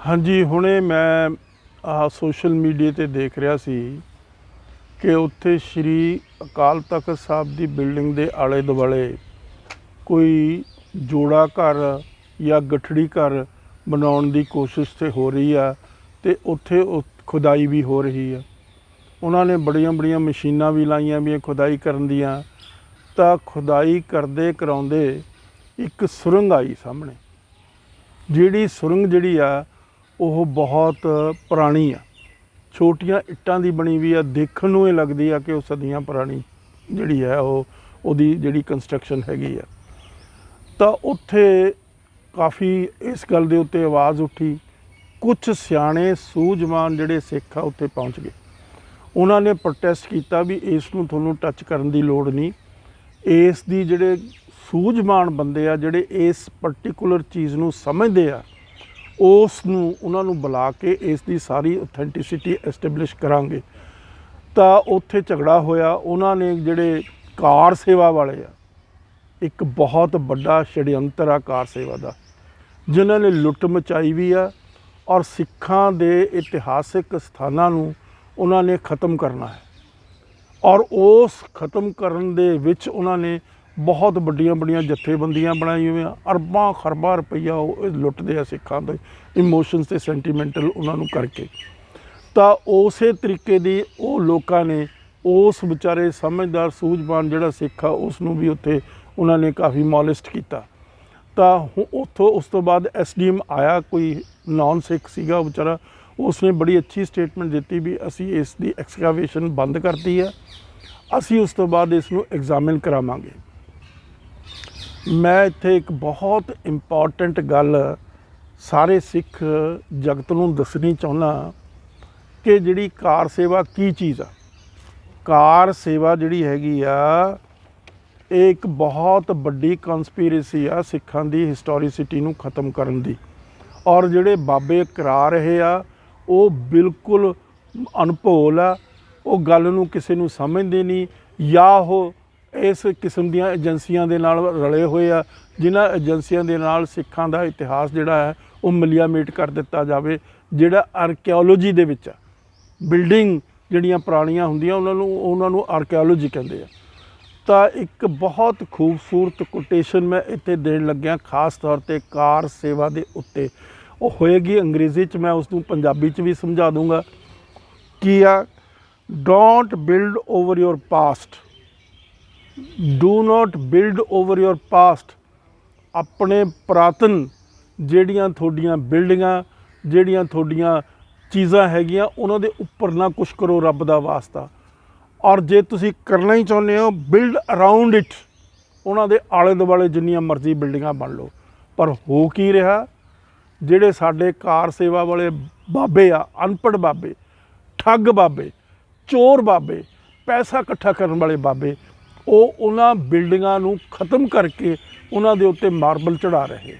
हाँ जी, ਹੁਣੇ ਮੈਂ ਸੋਸ਼ਲ ਮੀਡੀਆ ਤੇ ਦੇਖ ਰਿਹਾ ਸੀ ਕਿ ਉੱਥੇ ਸ਼੍ਰੀ ਅਕਾਲ ਤਖਤ ਸਾਹਿਬ ਦੀ ਬਿਲਡਿੰਗ ਦੇ ਆਲੇ ਦੁਆਲੇ ਕੋਈ ਜੋੜਾ ਘਰ ਜਾਂ ਗਠੜੀ ਘਰ ਬਣਾਉਣ ਦੀ ਕੋਸ਼ਿਸ਼ ਤੇ ਹੋ ਰਹੀ ਆ ਤੇ ਉੱਥੇ ਖੁਦਾਈ ਵੀ ਹੋ ਰਹੀ ਆ। ਉਹਨਾਂ ਨੇ ਬੜੀਆਂ ਮਸ਼ੀਨਾਂ ਵੀ ਲਾਈਆਂ ਵੀ ਖੁਦਾਈ ਕਰਨ ਦੀਆਂ। ਤਾਂ ਖੁਦਾਈ ਕਰਦੇ ਕਰਾਉਂਦੇ ਇੱਕ ਸੁਰੰਗ ਆਈ ਸਾਹਮਣੇ। ਜਿਹੜੀ ਸੁਰੰਗ ਜਿਹੜੀ ਆ ਉਹ ਬਹੁਤ ਪੁਰਾਣੀ ਆ, ਛੋਟੀਆਂ ਇੱਟਾਂ ਦੀ ਬਣੀ ਵੀ ਆ। ਦੇਖਣ ਨੂੰ ਇਹ ਲੱਗਦੀ ਆ ਕਿ ਉਹ ਸਦੀਆਂ ਪੁਰਾਣੀ ਜਿਹੜੀ ਹੈ ਉਹਦੀ ਜਿਹੜੀ ਕੰਸਟਰਕਸ਼ਨ ਹੈਗੀ ਆ। ਤਾਂ ਉੱਥੇ ਕਾਫੀ ਇਸ ਗੱਲ ਦੇ ਉੱਤੇ ਆਵਾਜ਼ ਉੱਠੀ। ਕੁਛ ਸਿਆਣੇ ਸੂਝਵਾਨ ਜਿਹੜੇ ਸਿੱਖ ਆ ਉੱਥੇ ਪਹੁੰਚ ਗਏ। ਉਹਨਾਂ ਨੇ ਪ੍ਰੋਟੈਸਟ ਕੀਤਾ ਵੀ ਇਸ ਨੂੰ ਤੁਹਾਨੂੰ ਟੱਚ ਕਰਨ ਦੀ ਲੋੜ ਨਹੀਂ। ਇਸ ਦੀ ਜਿਹੜੇ ਸੂਝਵਾਨ ਬੰਦੇ ਆ ਜਿਹੜੇ ਇਸ ਪਰਟੀਕੂਲਰ ਚੀਜ਼ ਨੂੰ ਸਮਝਦੇ ਆ ਉਸ ਨੂੰ ਉਹਨਾਂ ਨੂੰ ਬੁਲਾ ਕੇ ਇਸ ਦੀ ਸਾਰੀ ਔਥੈਂਟਿਸਿਟੀ ਐਸਟੈਬਲਿਸ਼ ਕਰਾਂਗੇ। ਤਾਂ ਉੱਥੇ ਝਗੜਾ ਹੋਇਆ। ਉਹਨਾਂ ਨੇ ਜਿਹੜੇ ਕਾਰ ਸੇਵਾ ਵਾਲੇ ਆ, ਇੱਕ ਬਹੁਤ ਵੱਡਾ ਛੜਯੰਤਰ ਆ ਕਾਰ ਸੇਵਾ ਦਾ, ਜਿਨ੍ਹਾਂ ਨੇ ਲੁੱਟ ਮਚਾਈ ਵੀ ਆ ਔਰ ਸਿੱਖਾਂ ਦੇ ਇਤਿਹਾਸਿਕ ਸਥਾਨਾਂ ਨੂੰ ਉਹਨਾਂ ਨੇ ਖ਼ਤਮ ਕਰਨਾ ਹੈ। ਔਰ ਉਸ ਖ਼ਤਮ ਕਰਨ ਦੇ ਵਿੱਚ ਉਹਨਾਂ ਨੇ ਬਹੁਤ ਵੱਡੀਆਂ ਜਥੇਬੰਦੀਆਂ ਬਣਾਈਆਂ ਹੋਈਆਂ। ਅਰਬਾਂ ਖਰਬਾਂ ਰੁਪਈਆ ਉਹ ਲੁੱਟਦੇ ਆ ਸਿੱਖਾਂ ਦੇ ਇਮੋਸ਼ਨਸ ਅਤੇ ਸੈਂਟੀਮੈਂਟਲ ਉਹਨਾਂ ਨੂੰ ਕਰਕੇ। ਤਾਂ ਉਸੇ ਤਰੀਕੇ ਦੀ ਉਹ ਲੋਕਾਂ ਨੇ ਉਸ ਵਿਚਾਰੇ ਸਮਝਦਾਰ ਸੂਝਵਾਨ ਜਿਹੜਾ ਸਿੱਖ ਆ ਉਸ ਨੂੰ ਵੀ ਉੱਥੇ ਉਹਨਾਂ ਨੇ ਕਾਫੀ ਮੋਲਿਸਟ ਕੀਤਾ। ਤਾਂ ਉੱਥੋਂ ਉਸ ਤੋਂ ਬਾਅਦ SDM ਆਇਆ, ਕੋਈ ਨੌਨ ਸਿੱਖ ਸੀਗਾ ਉਹ ਵਿਚਾਰਾ। ਉਸਨੇ ਬੜੀ ਅੱਛੀ ਸਟੇਟਮੈਂਟ ਦਿੱਤੀ ਵੀ ਅਸੀਂ ਇਸ ਦੀ ਐਕਸਕਾਵੇਸ਼ਨ ਬੰਦ ਕਰਤੀ ਹੈ, ਅਸੀਂ ਉਸ ਤੋਂ ਬਾਅਦ ਇਸ ਨੂੰ ਐਗਜ਼ਾਮਿਨ ਕਰਾਵਾਂਗੇ। ਮੈਂ ਇੱਥੇ ਇੱਕ ਬਹੁਤ ਇੰਪੋਰਟੈਂਟ ਗੱਲ ਸਾਰੇ ਸਿੱਖ ਜਗਤ ਨੂੰ ਦੱਸਣੀ ਚਾਹੁੰਦਾ ਕਿ ਜਿਹੜੀ ਕਾਰ ਸੇਵਾ ਕੀ ਚੀਜ਼ ਆ। ਕਾਰ ਸੇਵਾ ਜਿਹੜੀ ਹੈਗੀ ਆ ਇਹ ਇੱਕ ਬਹੁਤ ਵੱਡੀ ਕਨਸਪੀਰੇਸੀ ਆ ਸਿੱਖਾਂ ਦੀ ਹਿਸਟੋਰੀਸਿਟੀ ਨੂੰ ਖ਼ਤਮ ਕਰਨ ਦੀ। ਔਰ ਜਿਹੜੇ ਬਾਬੇ ਕਰਾ ਰਹੇ ਆ ਉਹ ਬਿਲਕੁਲ ਅਣਭੋਲ ਆ। ਉਹ ਗੱਲ ਨੂੰ ਕਿਸੇ ਨੂੰ ਸਮਝਦੇ ਨਹੀਂ, ਜਾਂ ਉਹ ਇਸ ਕਿਸਮ ਦੀਆਂ ਏਜੰਸੀਆਂ ਦੇ ਨਾਲ ਰਲੇ ਹੋਏ ਆ ਜਿਨ੍ਹਾਂ ਏਜੰਸੀਆਂ ਦੇ ਨਾਲ ਸਿੱਖਾਂ ਦਾ ਇਤਿਹਾਸ ਜਿਹੜਾ ਹੈ ਉਹ ਮਲੀਆਮੇਟ ਕਰ ਦਿੱਤਾ ਜਾਵੇ। ਜਿਹੜਾ ਆਰਕੀਓਲੋਜੀ ਦੇ ਵਿੱਚ ਆ, ਬਿਲਡਿੰਗ ਜਿਹੜੀਆਂ ਪੁਰਾਣੀਆਂ ਹੁੰਦੀਆਂ ਉਹਨਾਂ ਨੂੰ ਆਰਕੀਓਲੋਜੀ ਕਹਿੰਦੇ ਆ। ਤਾਂ ਇੱਕ ਬਹੁਤ ਖੂਬਸੂਰਤ ਕੋਟੇਸ਼ਨ ਮੈਂ ਇੱਥੇ ਦੇਣ ਲੱਗਿਆ ਖਾਸ ਤੌਰ 'ਤੇ ਕਾਰ ਸੇਵਾ ਦੇ ਉੱਤੇ। ਉਹ ਹੋਏਗੀ ਅੰਗਰੇਜ਼ੀ 'ਚ, ਮੈਂ ਉਸ ਨੂੰ ਪੰਜਾਬੀ 'ਚ ਵੀ ਸਮਝਾ ਦੂੰਗਾ। ਕੀ ਆ? Don't build over your past, do not build over your past. ਆਪਣੇ ਪੁਰਾਤਨ ਜਿਹੜੀਆਂ ਤੁਹਾਡੀਆਂ ਬਿਲਡਿੰਗਾਂ, ਜਿਹੜੀਆਂ ਤੁਹਾਡੀਆਂ ਚੀਜ਼ਾਂ ਹੈਗੀਆਂ ਉਹਨਾਂ ਦੇ ਉੱਪਰ ਨਾ ਕੁਛ ਕਰੋ ਰੱਬ ਦਾ ਵਾਸਤਾ। ਔਰ ਜੇ ਤੁਸੀਂ ਕਰਨਾ ਹੀ ਚਾਹੁੰਦੇ ਹੋ ਬਿਲਡ ਅਰਾਊਂਡ ਇਟ, ਉਹਨਾਂ ਦੇ ਆਲੇ ਦੁਆਲੇ ਜਿੰਨੀਆਂ ਮਰਜ਼ੀ ਬਿਲਡਿੰਗਾਂ ਬਣ ਲਓ। ਪਰ ਹੋ ਕੀ ਰਿਹਾ? ਜਿਹੜੇ ਸਾਡੇ ਕਾਰ ਸੇਵਾ ਵਾਲੇ ਬਾਬੇ ਆ, ਅਨਪੜ੍ਹ ਬਾਬੇ, ਠੱਗ ਬਾਬੇ, ਚੋਰ ਬਾਬੇ, ਪੈਸਾ ਇਕੱਠਾ ਕਰਨ ਵਾਲੇ ਬਾਬੇ, ਉਹ ਉਹਨਾਂ ਬਿਲਡਿੰਗਾਂ ਨੂੰ ਖ਼ਤਮ ਕਰਕੇ ਉਹਨਾਂ ਦੇ ਉੱਤੇ ਮਾਰਬਲ ਚੜ੍ਹਾ ਰਹੇ।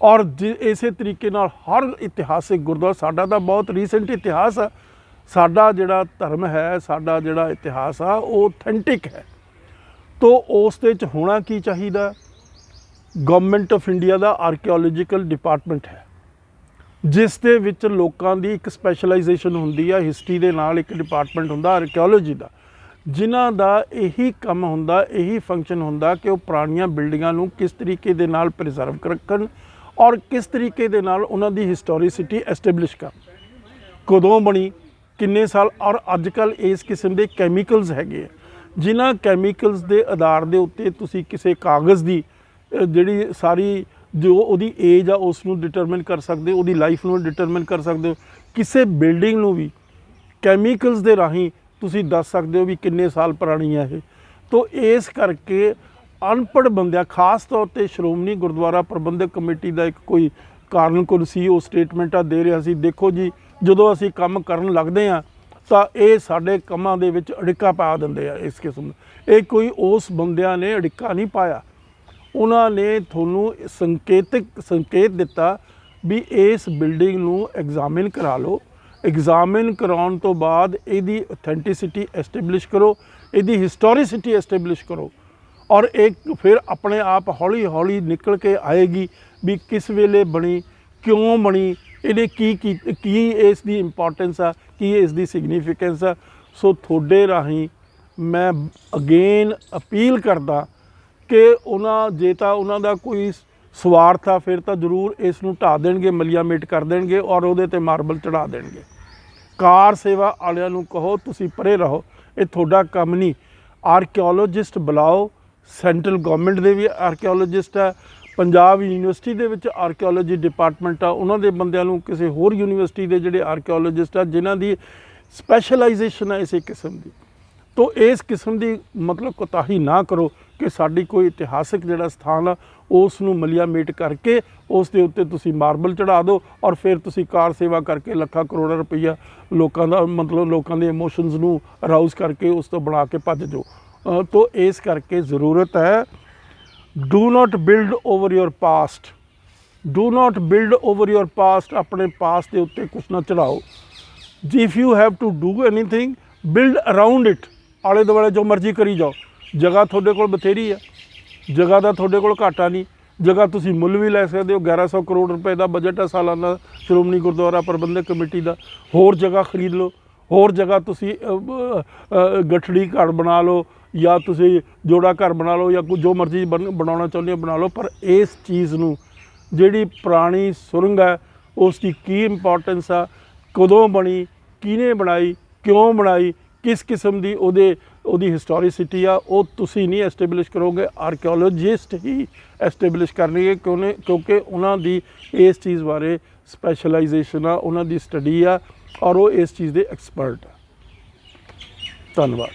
ਔਰ ਇਸੇ ਤਰੀਕੇ ਨਾਲ ਹਰ ਇਤਿਹਾਸਿਕ ਗੁਰਦੁਆਰਾ, ਸਾਡਾ ਤਾਂ ਬਹੁਤ ਰੀਸੈਂਟ ਇਤਿਹਾਸ ਆ, ਸਾਡਾ ਜਿਹੜਾ ਧਰਮ ਹੈ, ਸਾਡਾ ਜਿਹੜਾ ਇਤਿਹਾਸ ਆ ਉਹ ਔਥੈਂਟਿਕ ਹੈ। ਤੋ ਉਸ ਦੇ 'ਚ ਹੋਣਾ ਕੀ ਚਾਹੀਦਾ? Government of India the archaeological department ਹੈ ਜਿਸ ਦੇ ਵਿੱਚ ਲੋਕਾਂ ਦੀ ਇੱਕ ਸਪੈਸ਼ਲਾਈਜੇਸ਼ਨ ਹੁੰਦੀ ਆ। ਹਿਸਟਰੀ ਦੇ ਨਾਲ ਇੱਕ ਡਿਪਾਰਟਮੈਂਟ ਹੁੰਦਾ ਆਰਕੀਓਲੋਜੀ ਦਾ, ਜਿਨ੍ਹਾਂ ਦਾ ਇਹੀ ਕੰਮ ਹੁੰਦਾ, ਇਹੀ ਫੰਕਸ਼ਨ ਹੁੰਦਾ ਕਿ ਉਹ ਪੁਰਾਣੀਆਂ ਬਿਲਡਿੰਗਾਂ ਨੂੰ ਕਿਸ ਤਰੀਕੇ ਦੇ ਨਾਲ ਪ੍ਰੀਜ਼ਰਵ ਰੱਖਣ ਔਰ ਕਿਸ ਤਰੀਕੇ ਦੇ ਨਾਲ ਉਹਨਾਂ ਦੀ ਹਿਸਟੋਰੀਸਿਟੀ ਐਸਟੈਬਲਿਸ਼ ਕਰਨ, ਕਦੋਂ ਬਣੀ, ਕਿੰਨੇ ਸਾਲ। ਔਰ ਅੱਜ ਕੱਲ੍ਹ ਇਸ ਕਿਸਮ ਦੇ ਕੈਮੀਕਲਸ ਹੈਗੇ ਆ ਜਿਨ੍ਹਾਂ ਕੈਮੀਕਲਸ ਦੇ ਆਧਾਰ ਦੇ ਉੱਤੇ ਤੁਸੀਂ ਕਿਸੇ ਕਾਗਜ਼ ਦੀ ਜਿਹੜੀ ਸਾਰੀ ਜੋ ਉਹਦੀ ਏਜ ਆ ਉਸ ਨੂੰ ਡਿਟਰਮਿਨ ਕਰ ਸਕਦੇ ਹੋ, ਉਹਦੀ ਲਾਈਫ ਨੂੰ ਡਿਟਰਮਿਨ ਕਰ ਸਕਦੇ ਹੋ। ਕਿਸੇ ਬਿਲਡਿੰਗ ਨੂੰ ਵੀ ਕੈਮੀਕਲਸ ਦੇ ਰਾਹੀਂ ਤੁਸੀਂ ਦੱਸ ਸਕਦੇ ਹੋ ਵੀ ਕਿੰਨੇ ਸਾਲ ਪੁਰਾਣੀ ਹੈ ਇਹ। ਤੋ ਇਸ ਕਰਕੇ ਅਨਪੜ੍ਹ ਬੰਦਿਆਂ, ਖਾਸ ਤੌਰ 'ਤੇ ਸ਼੍ਰੋਮਣੀ ਗੁਰਦੁਆਰਾ ਪ੍ਰਬੰਧਕ ਕਮੇਟੀ ਦਾ ਇੱਕ ਕੋਈ ਕਾਰਨ ਸੀ, ਉਹ ਸਟੇਟਮੈਂਟਾਂ ਦੇ ਰਿਹਾ ਸੀ, ਦੇਖੋ ਜੀ ਜਦੋਂ ਅਸੀਂ ਕੰਮ ਕਰਨ ਲੱਗਦੇ ਹਾਂ ਤਾਂ ਇਹ ਸਾਡੇ ਕੰਮਾਂ ਦੇ ਵਿੱਚ ਅੜਿੱਕਾ ਪਾ ਦਿੰਦੇ ਆ ਇਸ ਕਿਸਮ। ਇਹ ਕੋਈ ਉਸ ਬੰਦਿਆਂ ਨੇ ਅੜਿੱਕਾ ਨਹੀਂ ਪਾਇਆ, ਉਹਨਾਂ ਨੇ ਤੁਹਾਨੂੰ ਸੰਕੇਤ ਦਿੱਤਾ ਵੀ ਇਸ ਬਿਲਡਿੰਗ ਨੂੰ ਐਗਜ਼ਾਮਿਨ ਕਰਾ ਲਓ। ਐਗਜ਼ਾਮਿਨ ਕਰਾਉਣ ਤੋਂ ਬਾਅਦ ਇਹਦੀ ਔਥੈਂਟਿਸਿਟੀ ਐਸਟੈਬਲਿਸ਼ ਕਰੋ, ਇਹਦੀ ਹਿਸਟੋਰੀਸਿਟੀ ਐਸਟੈਬਲਿਸ਼ ਕਰੋ। ਔਰ ਇੱਕ ਫਿਰ ਆਪਣੇ ਆਪ ਹੌਲੀ ਹੌਲੀ ਨਿਕਲ ਕੇ ਆਏਗੀ ਵੀ ਕਿਸ ਵੇਲੇ ਬਣੀ, ਕਿਉਂ ਬਣੀ, ਇਹਨੇ ਕੀ ਇਸ ਦੀ ਇੰਪੋਰਟੈਂਸ ਆ, ਕੀ ਇਸ ਦੀ ਸਿਗਨੀਫਿਕੈਂਸ ਆ। ਸੋ ਤੁਹਾਡੇ ਰਾਹੀਂ ਮੈਂ ਅਗੇਨ ਅਪੀਲ ਕਰਦਾ ਕਿ ਉਹਨਾਂ ਜੇ ਤਾਂ ਉਹਨਾਂ ਦਾ ਕੋਈ ਸਵਾਰਥ ਆ ਫਿਰ ਤਾਂ ਜ਼ਰੂਰ ਇਸ ਨੂੰ ਢਾਹ ਦੇਣਗੇ, ਮਲੀਆਮੇਟ ਕਰ ਦੇਣਗੇ ਔਰ ਉਹਦੇ 'ਤੇ ਮਾਰਬਲ ਚੜ੍ਹਾ ਦੇਣਗੇ। ਕਾਰ ਸੇਵਾ ਵਾਲਿਆਂ ਨੂੰ ਕਹੋ ਤੁਸੀਂ ਪਰੇ ਰਹੋ, ਇਹ ਤੁਹਾਡਾ ਕੰਮ ਨਹੀਂ। ਆਰਕੀਓਲੋਜਿਸਟ ਬੁਲਾਓ, ਸੈਂਟਰਲ ਗੌਰਮੈਂਟ ਦੇ ਵੀ ਆਰਕੀਓਲੋਜਿਸਟ ਹੈ, ਪੰਜਾਬ ਯੂਨੀਵਰਸਿਟੀ ਦੇ ਵਿੱਚ ਆਰਕੀਓਲੋਜੀ ਡਿਪਾਰਟਮੈਂਟ ਆ, ਉਹਨਾਂ ਦੇ ਬੰਦਿਆਂ ਨੂੰ, ਕਿਸੇ ਹੋਰ ਯੂਨੀਵਰਸਿਟੀ ਦੇ ਜਿਹੜੇ ਆਰਕੀਓਲੋਜਿਸਟ ਆ ਜਿਨ੍ਹਾਂ ਦੀ ਸਪੈਸ਼ਲਾਈਜੇਸ਼ਨ ਹੈ ਇਸੇ ਕਿਸਮ ਦੀ। ਤੋ ਇਸ ਕਿਸਮ ਦੀ ਮਤਲਬ ਕੋਤਾਹੀ ਨਾ ਕਰੋ ਕਿ ਸਾਡੀ ਕੋਈ ਇਤਿਹਾਸਿਕ ਜਿਹੜਾ ਸਥਾਨ ਆ ਉਸ ਨੂੰ ਮਲੀਆਮੇਟ ਕਰਕੇ ਉਸ ਦੇ ਉੱਤੇ ਤੁਸੀਂ ਮਾਰਬਲ ਚੜ੍ਹਾ ਦਿਓ ਔਰ ਫਿਰ ਤੁਸੀਂ ਕਾਰ ਸੇਵਾ ਕਰਕੇ ਲੱਖਾਂ ਕਰੋੜਾਂ ਰੁਪਈਆ ਲੋਕਾਂ ਦਾ ਮਤਲਬ ਲੋਕਾਂ ਦੇ ਇਮੋਸ਼ਨਸ ਨੂੰ ਅਰਾਊਜ਼ ਕਰਕੇ ਉਸ ਤੋਂ ਬਣਾ ਕੇ ਭੱਜ ਜਾਓ। ਤੋ ਇਸ ਕਰਕੇ ਜ਼ਰੂਰਤ ਹੈ, do not build over your past, do not build over your past. ਆਪਣੇ ਪਾਸਟ ਦੇ ਉੱਤੇ ਕੁਛ ਨਾ ਚੜਾਓ। ਜੀ if you have to do anything build around it, ਆਲੇ ਦੁਆਲੇ ਜੋ ਮਰਜ਼ੀ ਕਰੀ ਜਾਓ। ਜਗ੍ਹਾ ਤੁਹਾਡੇ ਕੋਲ ਬਥੇਰੀ ਆ, ਜਗ੍ਹਾ ਦਾ ਤੁਹਾਡੇ ਕੋਲ ਘਾਟਾ ਨਹੀਂ, ਜਗ੍ਹਾ ਤੁਸੀਂ ਮੁੱਲ ਵੀ ਲੈ ਸਕਦੇ ਹੋ। 1100 ਕਰੋੜ ਰੁਪਏ ਦਾ ਬਜਟ ਹੈ ਸਾਲਾਨਾ ਸ਼੍ਰੋਮਣੀ ਗੁਰਦੁਆਰਾ ਪ੍ਰਬੰਧਕ ਕਮੇਟੀ ਦਾ। ਹੋਰ ਜਗ੍ਹਾ ਖਰੀਦ ਲਓ, ਹੋਰ ਜਗ੍ਹਾ ਤੁਸੀਂ ਗਠੜੀ ਘਰ ਬਣਾ ਲਓ ਜਾਂ ਤੁਸੀਂ ਜੋੜਾ ਘਰ ਬਣਾ ਲਓ ਜਾਂ ਜੋ ਮਰਜ਼ੀ ਬਣਾਉਣਾ ਚਾਹੁੰਦੇ ਹੋ ਬਣਾ ਲਓ। ਪਰ ਇਸ ਚੀਜ਼ ਨੂੰ ਜਿਹੜੀ ਪੁਰਾਣੀ ਸੁਰੰਗ ਹੈ ਉਸ ਦੀ ਕੀ ਇੰਪੋਰਟੈਂਸ ਆ, ਕਦੋਂ ਬਣੀ, ਕਿਹਨੇ ਬਣਾਈ, ਕਿਉਂ ਬਣਾਈ, ਕਿਸ ਕਿਸਮ ਦੀ ਉਹਦੀ ਹਿਸਟੋਰੀਸਿਟੀ ਆ, ਉਹ ਤੁਸੀਂ ਨਹੀਂ ਐਸਟੈਬਲਿਸ਼ ਕਰੋਗੇ, ਆਰਕੀਓਲੋਜਿਸਟ ਹੀ ਐਸਟੈਬਲਿਸ਼ ਕਰਨਗੇ ਕਿਉਂਕਿ ਉਹਨਾਂ ਦੀ ਇਸ ਚੀਜ਼ ਬਾਰੇ ਸਪੈਸ਼ਲਾਈਜੇਸ਼ਨ ਆ, ਉਹਨਾਂ ਦੀ ਸਟੱਡੀ ਆ ਔਰ ਉਹ ਇਸ ਚੀਜ਼ ਦੇ ਐਕਸਪਰਟ ਆ। ਧੰਨਵਾਦ।